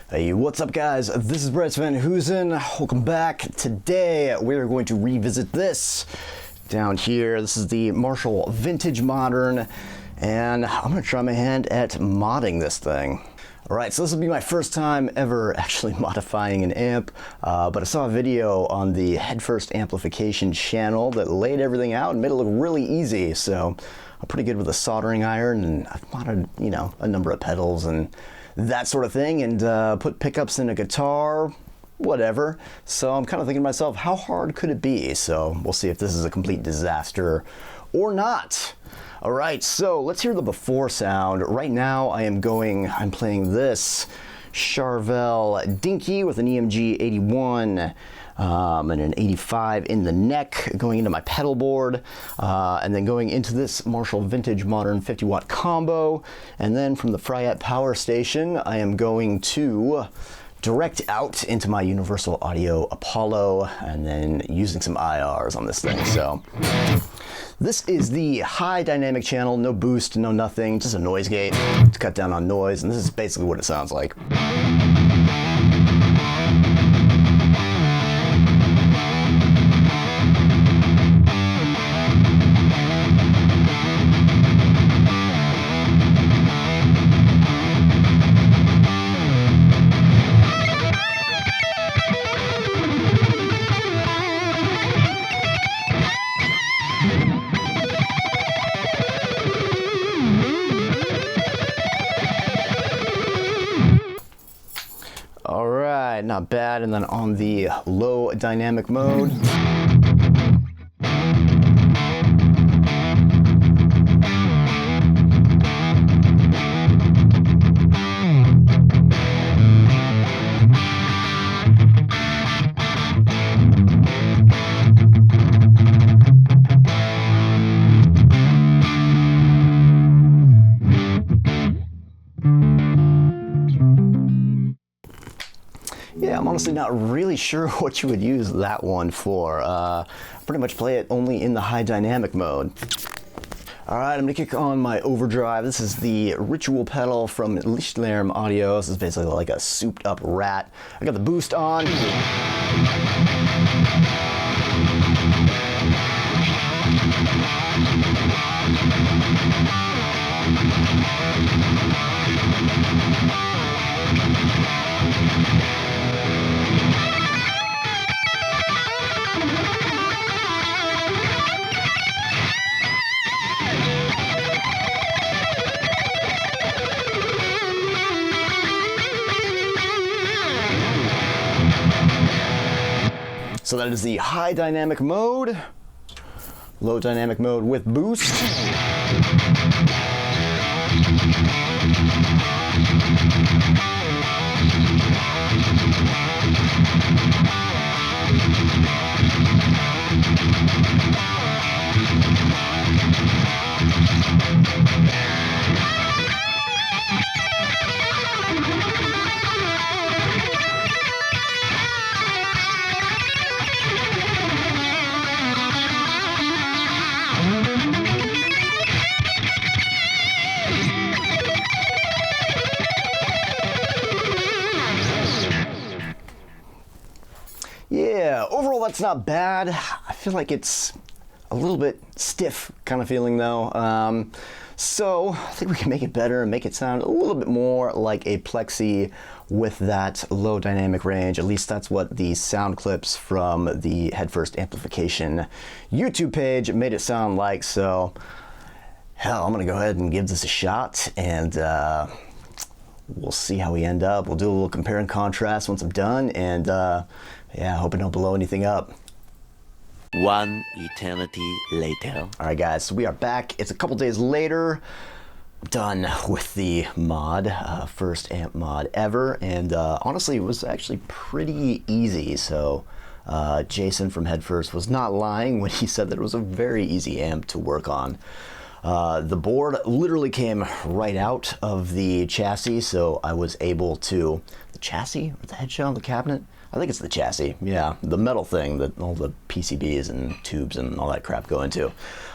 Hey, what's up guys? This is Brett Van Hoosen. Welcome back. Today we're going to revisit this down here. This is the Marshall Vintage Modern, and I'm going to try my hand at modding this thing. Alright, so this will be my first time ever actually modifying an amp, but I saw a video on the Headfirst amplification channel that laid everything out and made it look really easy, so I'm pretty good with a soldering iron, and I've modded, you know, a number of pedals and that sort of thing, and put pickups in a guitar, whatever. So I'm kind of thinking to myself, how hard could it be? So we'll see if this is a complete disaster or not. All right, so let's hear the before sound. Right now I'm playing this Charvel Dinky with an EMG 81 and an 85 in the neck, going into my pedal board, and then going into this Marshall Vintage Modern 50 watt combo. And then from the Fryette Power Station, I am going to direct out into my Universal Audio Apollo, and then using some IRs on this thing. So this is the high dynamic channel, no boost, no nothing, just a noise gate to cut down on noise, and this is basically what it sounds like. Alright, not bad. And then on the low dynamic mode, yeah, I'm honestly not really sure what you would use that one for. Pretty much play it only in the high dynamic mode. Alright, I'm gonna kick on my overdrive. This is the Ritual pedal from Lichtlerm Audio. This is basically like a souped up rat. I got the boost on. So that is the high dynamic mode, low dynamic mode with boost. Yeah, overall that's not bad. I feel like it's a little bit stiff kind of feeling though. So I think we can make it better and make it sound a little bit more like a Plexi with that low dynamic range. At least that's what the sound clips from the Headfirst amplification YouTube page made it sound like. So hell, I'm gonna go ahead and give this a shot, and we'll see how we end up. We'll do a little compare and contrast once I'm done, and yeah, I hope I don't blow anything up. One eternity later. Alright guys, so we are back. It's a couple days later. Done with the mod, first amp mod ever, and honestly it was actually pretty easy. So Jason from Headfirst was not lying when he said that it was a very easy amp to work on. The board literally came right out of the chassis, so I was able to... The chassis? Or the head shell, the cabinet? I think it's the chassis, yeah. The metal thing that all the PCBs and tubes and all that crap go into.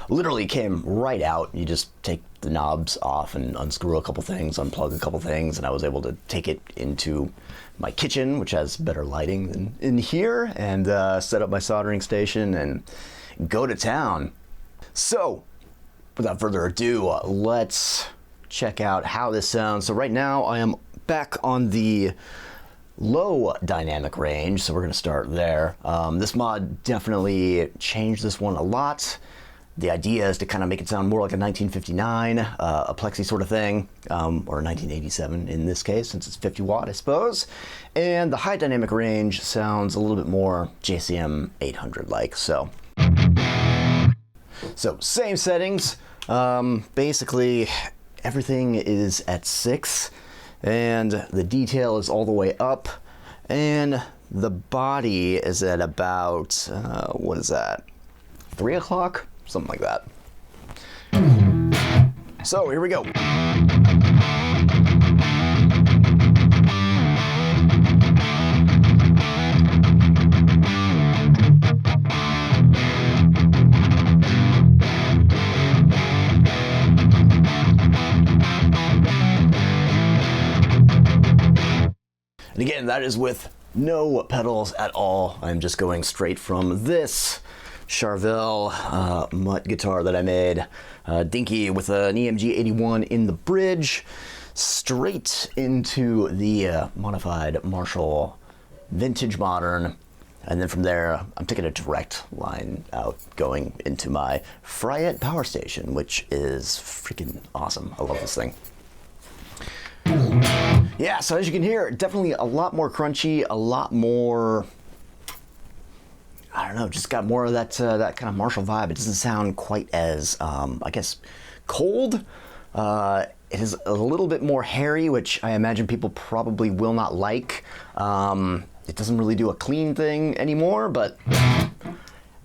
Literally came right out. You just take the knobs off and unscrew a couple things, unplug a couple things, and I was able to take it into my kitchen, which has better lighting than in here, and set up my soldering station and go to town. So, without further ado, let's check out how this sounds. So right now I am back on the low dynamic range, so we're going to start there. This mod definitely changed this one a lot. The idea is to kind of make it sound more like a 1959, a plexi sort of thing, or 1987 in this case, since it's 50 watt, I suppose. And the high dynamic range sounds a little bit more JCM 800 like, so same settings. Basically everything is at 6, and the detail is all the way up, and the body is at about what is that, 3 o'clock, something like that. So here we go. And again, that is with no pedals at all. I'm just going straight from this Charvel mutt guitar that I made, dinky with an EMG 81 in the bridge, straight into the modified Marshall Vintage Modern. And then from there, I'm taking a direct line out going into my Fryette power station, which is freaking awesome. I love this thing. Yeah, so as you can hear, definitely a lot more crunchy, a lot more, I don't know, just got more of that that kind of Marshall vibe. It doesn't sound quite as, I guess, cold. It is a little bit more hairy, which I imagine people probably will not like. It doesn't really do a clean thing anymore, but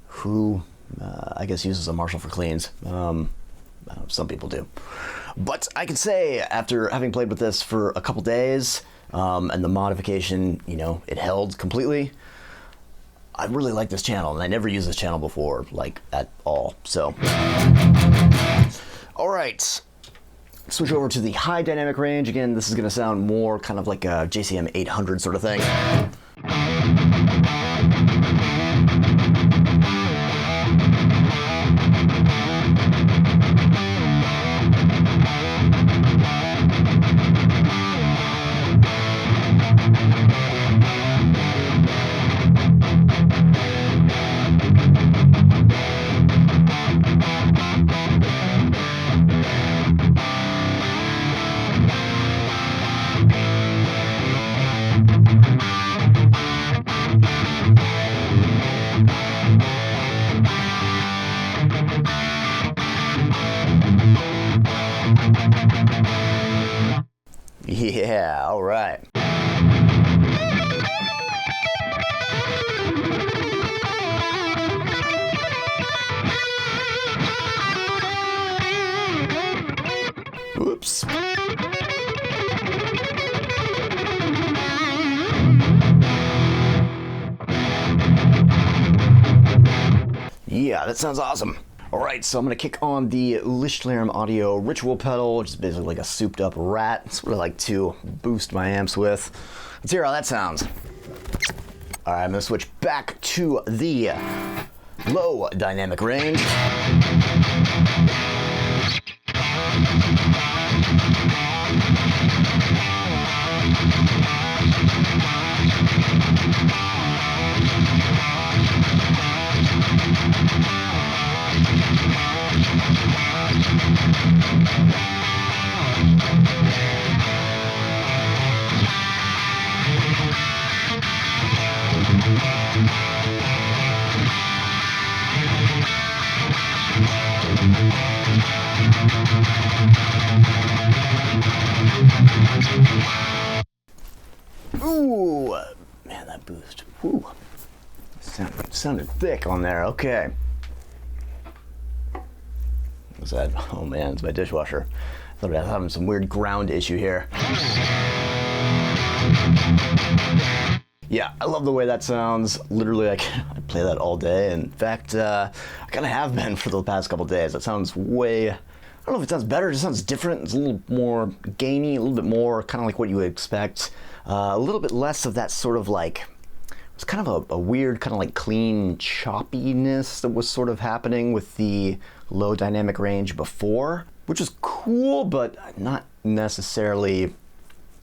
who, I guess, uses a Marshall for cleans? Some people do. But I can say, after having played with this for a couple days, and the modification, you know, it held completely, I really like this channel, and I never used this channel before, like, at all. So, all right. Switch over to the high dynamic range. Again, this is going to sound more kind of like a JCM 800 sort of thing. Yeah, all right. Oops. Yeah, that sounds awesome. All right, so I'm gonna kick on the Lichtlerm Audio Ritual pedal, which is basically like a souped up rat. It's what I like to boost my amps with. Let's hear how that sounds. All right, I'm gonna switch back to the low dynamic range. Ooh, man, that boost. Ooh, sounded thick on there. Okay. was that? Oh man, it's my dishwasher. I thought I was having some weird ground issue here. Yeah, I love the way that sounds. Literally, I play that all day. In fact, I kind of have been for the past couple days. That sounds way, I don't know if it sounds better, it just sounds different. It's a little more gamey, a little bit more kind of like what you would expect. A little bit less of that sort of like, it's kind of a weird kind of like clean choppiness that was sort of happening with the low dynamic range before, which is cool, but not necessarily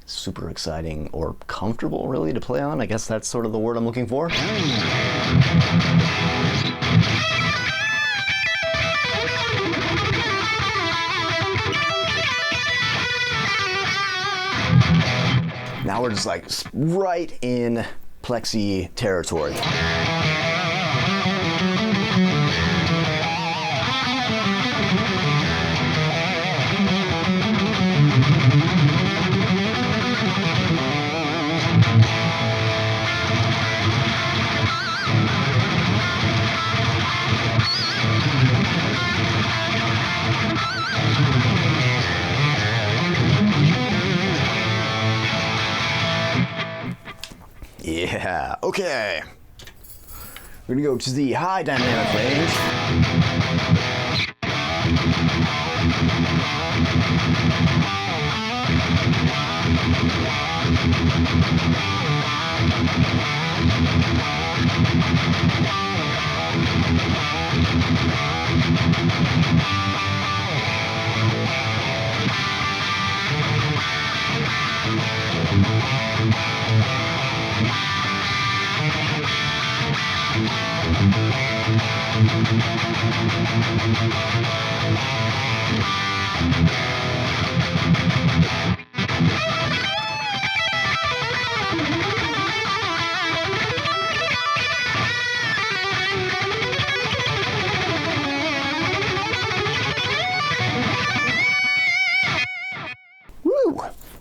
super exciting or comfortable really to play on. I guess that's sort of the word I'm looking for. Now we're just like right in plexi territory. Yeah, okay. We're gonna go to the high dynamic range. Woo!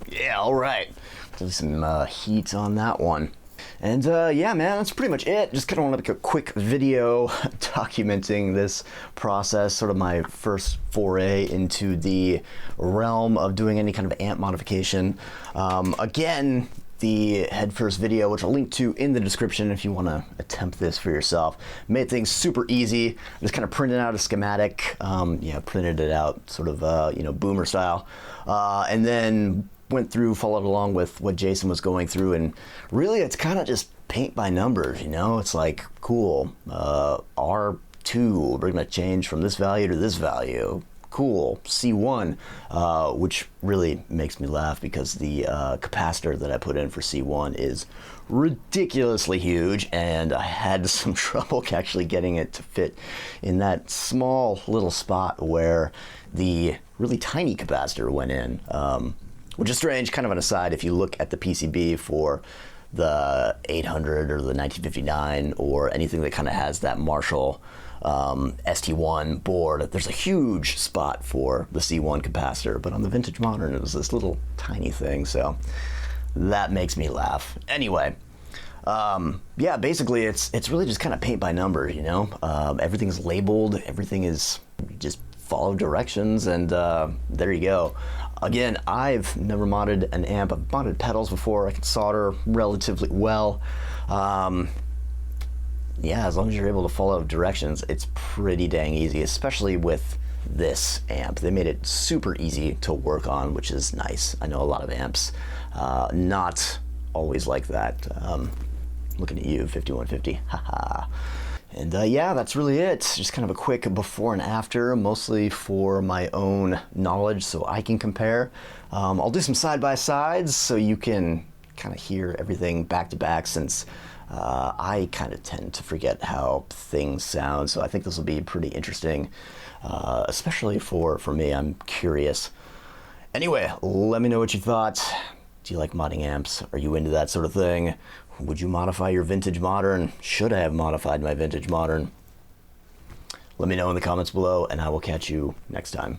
Yeah, all right. Do some heat on that one. And yeah, man, that's pretty much it. Just kind of want to make a quick video documenting this process, sort of my first foray into the realm of doing any kind of amp modification. Again, the Headfirst video, which I'll link to in the description if you want to attempt this for yourself, made things super easy. Just kind of printed out a schematic, yeah, printed it out sort of, you know, boomer style, and then went through, followed along with what Jason was going through, and really it's kind of just paint by numbers, you know? It's like, cool, R2, we're gonna change from this value to this value. Cool, C1, which really makes me laugh because the capacitor that I put in for C1 is ridiculously huge, and I had some trouble actually getting it to fit in that small little spot where the really tiny capacitor went in. Which is strange, kind of an aside, if you look at the PCB for the 800 or the 1959 or anything that kind of has that Marshall ST1 board, there's a huge spot for the C1 capacitor, but on the Vintage Modern it was this little tiny thing, so that makes me laugh. Anyway, yeah, basically it's really just kind of paint by numbers, you know? Everything's labeled, everything is just follow directions, and there you go. Again, I've never modded an amp. I've modded pedals before. I can solder relatively well. Yeah, as long as you're able to follow directions, it's pretty dang easy, especially with this amp. They made it super easy to work on, which is nice. I know a lot of amps, not always like that. Looking at you, 5150, haha. And yeah, that's really it. Just kind of a quick before and after, mostly for my own knowledge so I can compare. I'll do some side-by-sides so you can kind of hear everything back to back, since I kind of tend to forget how things sound. So I think this will be pretty interesting, especially for me. I'm curious. Anyway, let me know what you thought. Do you like modding amps? Are you into that sort of thing? Would you modify your Vintage Modern? Should I have modified my Vintage Modern? Let me know in the comments below, and I will catch you next time.